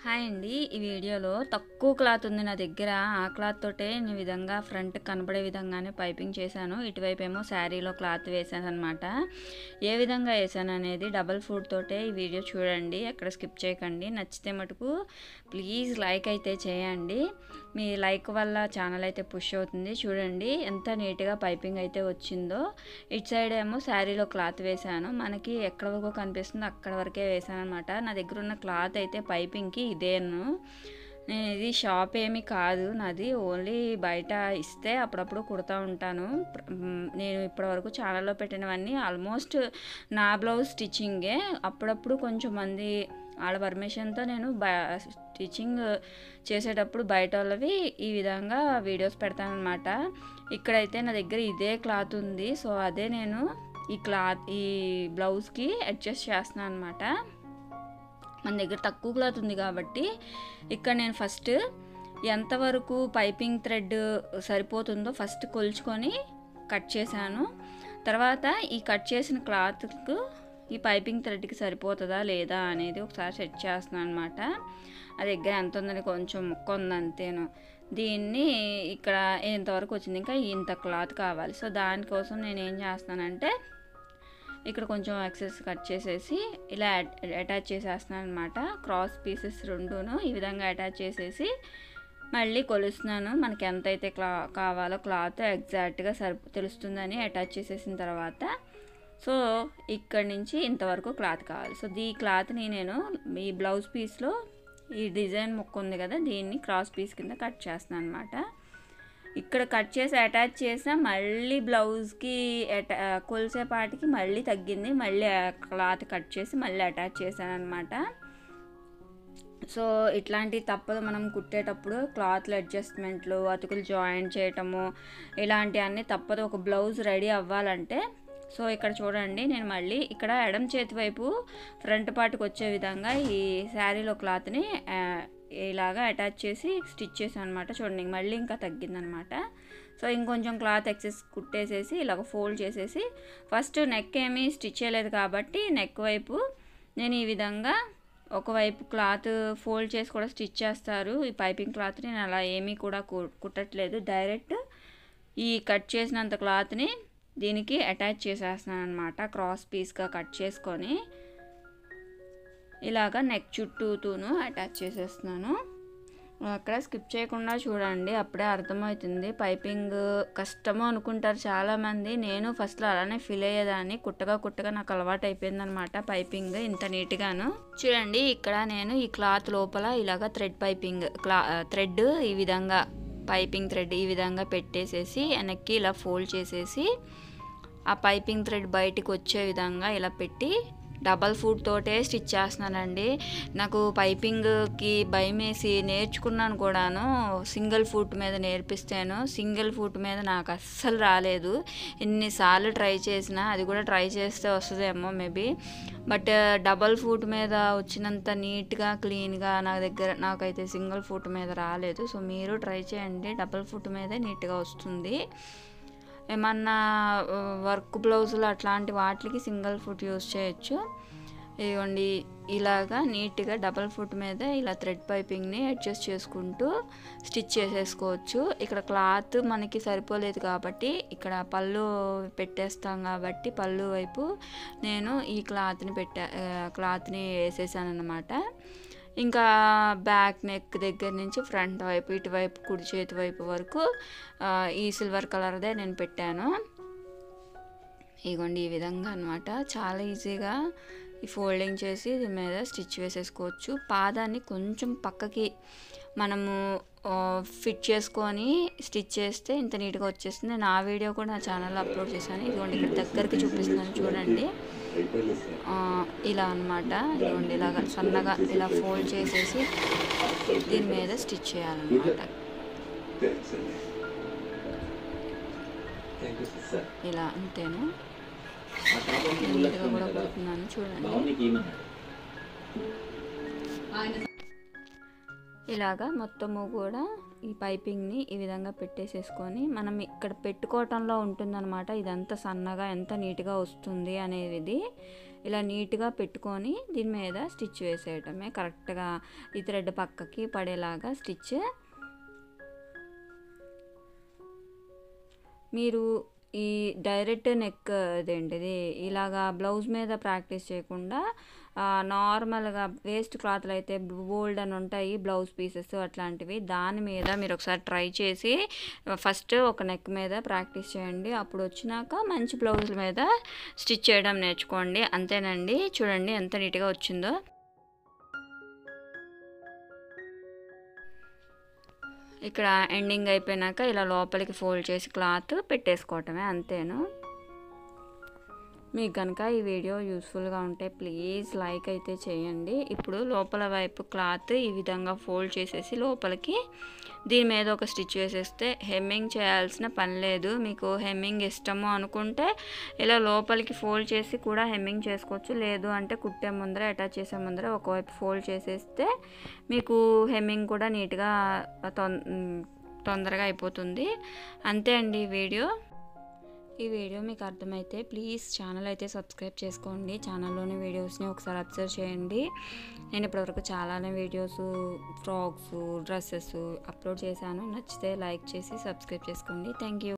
Hi అండి. ఈ వీడియోలో తక్కువ క్లాత్ ఉంది నా దగ్గర. ఆ క్లాత్ తోటే నేను విధంగా ఫ్రంట్ కనపడే విధంగానే పైపింగ్ చేశాను. ఇటువైపు ఏమో శారీలో క్లాత్ వేసాను అనమాట. ఏ విధంగా వేసాను అనేది డబల్ ఫుడ్ తోటే ఈ వీడియో చూడండి, ఎక్కడ స్కిప్ చేయకండి. నచ్చితే మటుకు ప్లీజ్ లైక్ అయితే చేయండి. మీ లైక్ వల్ల ఛానల్ అయితే పుష్ అవుతుంది. చూడండి ఎంత నీట్గా పైపింగ్ అయితే వచ్చిందో. ఇటు సైడ్ ఏమో శారీలో క్లాత్ వేసాను. మనకి ఎక్కడ వరకు కనిపిస్తుందో అక్కడ వరకే వేసాను అనమాట. నా దగ్గర ఉన్న క్లాత్ అయితే పైపింగ్కి ఇదేను. నేను ఇది షాప్ ఏమీ కాదు నాది, ఓన్లీ బయట ఇస్తే అప్పుడప్పుడు కుడతా ఉంటాను. నేను ఇప్పటివరకు ఛానల్లో పెట్టినవన్నీ ఆల్మోస్ట్ నా బ్లౌజ్ స్టిచ్చింగే. అప్పుడప్పుడు కొంచెం మంది వాళ్ళ పర్మిషన్తో నేను స్టిచ్చింగ్ చేసేటప్పుడు బయట వాళ్ళవి ఈ విధంగా వీడియోస్ పెడతాను అనమాట. ఇక్కడైతే నా దగ్గర ఇదే క్లాత్ ఉంది. సో అదే నేను ఈ బ్లౌజ్కి అడ్జస్ట్ చేస్తున్నాను అనమాట. మన దగ్గర తక్కువ క్లాత్ ఉంది కాబట్టి ఇక్కడ నేను ఫస్ట్ ఎంతవరకు పైపింగ్ థ్రెడ్ సరిపోతుందో ఫస్ట్ కొలుచుకొని కట్ చేశాను. తర్వాత ఈ కట్ చేసిన క్లాత్కు ఈ పైపింగ్ థ్రెడ్కి సరిపోతుందా లేదా అనేది ఒకసారి సెట్ చేస్తున్నాను అనమాట. ఆ దగ్గర ఎంత ఉందని కొంచెం ముక్క ఉంది అంతేను. దీన్ని ఇక్కడ ఎంతవరకు వచ్చింది, ఇంకా ఇంత క్లాత్ కావాలి. సో దానికోసం నేను ఏం చేస్తానంటే ఇక్కడ కొంచెం ఎక్సెస్ కట్ చేసేసి ఇలా అటాచ్ చేసేస్తున్నాను అనమాట. క్రాస్ పీసెస్ రెండును ఈ విధంగా అటాచ్ చేసేసి మళ్ళీ కొలుస్తున్నాను. మనకి ఎంతైతే కావాలో క్లాత్ ఎగ్జాక్ట్గా తెలుస్తుందని అటాచ్ చేసేసిన తర్వాత సో ఇక్కడ నుంచి ఇంతవరకు క్లాత్ కావాలి. సో ఈ క్లాత్ని నేను ఈ బ్లౌజ్ పీస్లో ఈ డిజైన్ ముక్క ఉంది కదా, దీన్ని క్రాస్ పీస్ కింద కట్ చేస్తున్నాను అనమాట. ఇక్కడ కట్ చేసి అటాచ్ చేసా, మళ్ళీ బ్లౌజ్కి కొలిసేపాటికి మళ్ళీ తగ్గింది. మళ్ళీ క్లాత్ కట్ చేసి మళ్ళీ అటాచ్ చేశాను అనమాట. సో ఇట్లాంటివి తప్పదు, మనం కుట్టేటప్పుడు క్లాత్లు అడ్జస్ట్మెంట్లు, అతుకులు జాయింట్ చేయటము ఇలాంటివన్నీ తప్పదు ఒక బ్లౌజ్ రెడీ అవ్వాలంటే. సో ఇక్కడ చూడండి, నేను మళ్ళీ ఇక్కడ ఎడమ చేతి వైపు ఫ్రంట్ పార్ట్కి వచ్చే విధంగా ఈ శారీలో క్లాత్ని ఇలాగా అటాచ్ చేసి స్టిచ్ చేసాను అనమాట. చూడండి మళ్ళీ ఇంకా తగ్గిందనమాట. సో ఇంకొంచెం క్లాత్ ఎక్సెస్ కుట్టేసేసి ఇలాగ ఫోల్డ్ చేసేసి ఫస్ట్ నెక్ ఏమీ స్టిచ్ చేయలేదు కాబట్టి నెక్ వైపు నేను ఈ విధంగా ఒకవైపు క్లాత్ ఫోల్డ్ చేసి కూడా స్టిచ్ చేస్తారు. ఈ పైపింగ్ క్లాత్ని నేను అలా ఏమీ కూడా కుట్టట్లేదు, డైరెక్ట్ ఈ కట్ చేసినంత క్లాత్ని దీనికి అటాచ్ చేసేస్తున్నాను అనమాట. క్రాస్ పీస్గా కట్ చేసుకొని ఇలాగ నెక్ చుట్టూతూను అటాచ్ చేసేస్తున్నాను. అక్కడ స్కిప్ చేయకుండా చూడండి, అప్పుడే అర్థమవుతుంది. పైపింగ్ కష్టము అనుకుంటారు చాలామంది. నేను ఫస్ట్లో అలానే ఫీల్ అయ్యేదాన్ని. కుట్టగా నాకు అలవాటు అయిపోయింది అనమాట పైపింగ్ ఇంత నీట్గాను. చూడండి ఇక్కడ నేను ఈ క్లాత్ లోపల ఇలాగ థ్రెడ్ ఈ విధంగా పైపింగ్ థ్రెడ్ ఈ విధంగా పెట్టేసేసి వెనక్కి ఇలా ఫోల్డ్ చేసేసి ఆ పైపింగ్ థ్రెడ్ బయటికి వచ్చే విధంగా ఇలా పెట్టి డబల్ ఫుట్ తోటే స్టిచ్ చేస్తున్నానండి. నాకు పైపింగ్కి భయం వేసి నేర్చుకున్నాను కూడాను. సింగిల్ ఫుట్ మీద నేర్పిస్తాను, సింగిల్ ఫుట్ మీద నాకు అస్సలు రాలేదు. ఎన్నిసార్లు ట్రై చేసినా, అది కూడా ట్రై చేస్తే వస్తుందేమో మేబీ, బట్ డబల్ ఫుట్ మీద వచ్చినంత నీట్గా క్లీన్గా నాకైతే సింగిల్ ఫుట్ మీద రాలేదు. సో మీరు ట్రై చేయండి, డబల్ ఫుట్ మీదే నీట్గా వస్తుంది. ఏమన్నా వర్క్ బ్లౌజులు అట్లాంటి వాటికి సింగిల్ ఫుట్ యూజ్ చేయొచ్చు. ఇదిగోండి ఇలాగా నీట్గా డబల్ ఫుట్ మీద ఇలా థ్రెడ్ పైపింగ్ని అడ్జస్ట్ చేసుకుంటూ స్టిచ్ చేసేసుకోవచ్చు. ఇక్కడ క్లాత్ మనకి సరిపోలేదు కాబట్టి ఇక్కడ పళ్ళు పెట్టేస్తాం కాబట్టి పళ్ళు వైపు నేను ఈ క్లాత్ని వేసేసాను అనమాట. ఇంకా బ్యాక్ నెక్ దగ్గర నుంచి ఫ్రంట్ వైపు ఇటువైపు కుడి చేతి వైపు వరకు ఈ సిల్వర్ కలర్దే నేను పెట్టాను. ఇగోండి ఈ విధంగా అనమాట. చాలా ఈజీగా ఈ ఫోల్డింగ్ చేసి దీని మీద స్టిచ్ వేసేసుకోవచ్చు. పాదాన్ని కొంచెం పక్కకి మనము ఫిట్ చేసుకొని స్టిచ్ చేస్తే ఇంత నీట్గా వచ్చేస్తుంది. నేను ఆ వీడియో కూడా నా ఛానల్లో అప్లోడ్ చేశాను. ఇదిగోండి ఇక్కడ దగ్గరికి చూపిస్తున్నాను చూడండి. ఇలా అనమాట. ఇదిగోండి ఇలాగ సన్నగా ఇలా ఫోల్డ్ చేసేసి దీని మీద స్టిచ్ చేయాలన్నమాట. ఇలా అంతేను. నీట్గా కూడా కుడుతున్నాను చూడండి. ఇలాగా మొత్తము కూడా ఈ పైపింగ్ని ఈ విధంగా పెట్టేసేసుకొని మనం ఇక్కడ పెట్టుకోవటంలో ఉంటుందన్నమాట. ఇదంతా సన్నగా ఎంత నీట్గా వస్తుంది అనేది. ఇలా నీట్గా పెట్టుకొని దీని మీద స్టిచ్ వేసేయటమే, కరెక్ట్గా ఈ థ్రెడ్ పక్కకి పడేలాగా స్టిచ్. మీరు ఈ డైరెక్ట్ నెక్ అదేంటిది ఇలాగా బ్లౌజ్ మీద ప్రాక్టీస్ చేయకుండా నార్మల్గా వేస్ట్ క్లాత్లు అయితే బోల్డ్ అని ఉంటాయి బ్లౌజ్ పీసెస్ అట్లాంటివి, దాని మీద మీరు ఒకసారి ట్రై చేసి ఫస్ట్ ఒక నెక్ మీద ప్రాక్టీస్ చేయండి. అప్పుడు వచ్చినాక మంచి బ్లౌజుల మీద స్టిచ్ చేయడం నేర్చుకోండి. అంతేనండి, చూడండి ఎంత నీట్గా వచ్చిందో. ఇక్కడ ఎండింగ్ అయిపోయినాక ఇలా లోపలికి ఫోల్డ్ చేసి క్లాత్ పెట్టేసుకోవటమే, అంతేను. మీకు కనుక ఈ వీడియో యూస్ఫుల్గా ఉంటే ప్లీజ్ లైక్ అయితే చేయండి. ఇప్పుడు లోపల వైపు క్లాత్ ఈ విధంగా ఫోల్డ్ చేసేసి లోపలికి దీని మీద ఒక స్టిచ్ వేసేస్తే హెమ్మింగ్ చేయాల్సిన పని లేదు. మీకు హెమ్మింగ్ ఇష్టము అనుకుంటే ఇలా లోపలికి ఫోల్డ్ చేసి కూడా హెమ్మింగ్ చేసుకోవచ్చు. లేదు అంటే కుట్టే ముందర అటాచ్ చేసే ముందర ఒకవైపు ఫోల్డ్ చేసేస్తే మీకు హెమ్మింగ్ కూడా నీట్గా తొందరగా అయిపోతుంది. అంతే అండి ఈ వీడియో మీకు అర్థమైతే ప్లీజ్ ఛానల్ అయితే సబ్స్క్రైబ్ చేసుకోండి. ఛానల్లోని వీడియోస్ని ఒకసారి అబ్జర్వ్ చేయండి. నేను ఇప్పటివరకు చాలానే వీడియోస్, ఫ్రాక్స్, డ్రెస్సెస్ అప్లోడ్ చేశాను. నచ్చితే లైక్ చేసి సబ్స్క్రైబ్ చేసుకోండి. Thank you.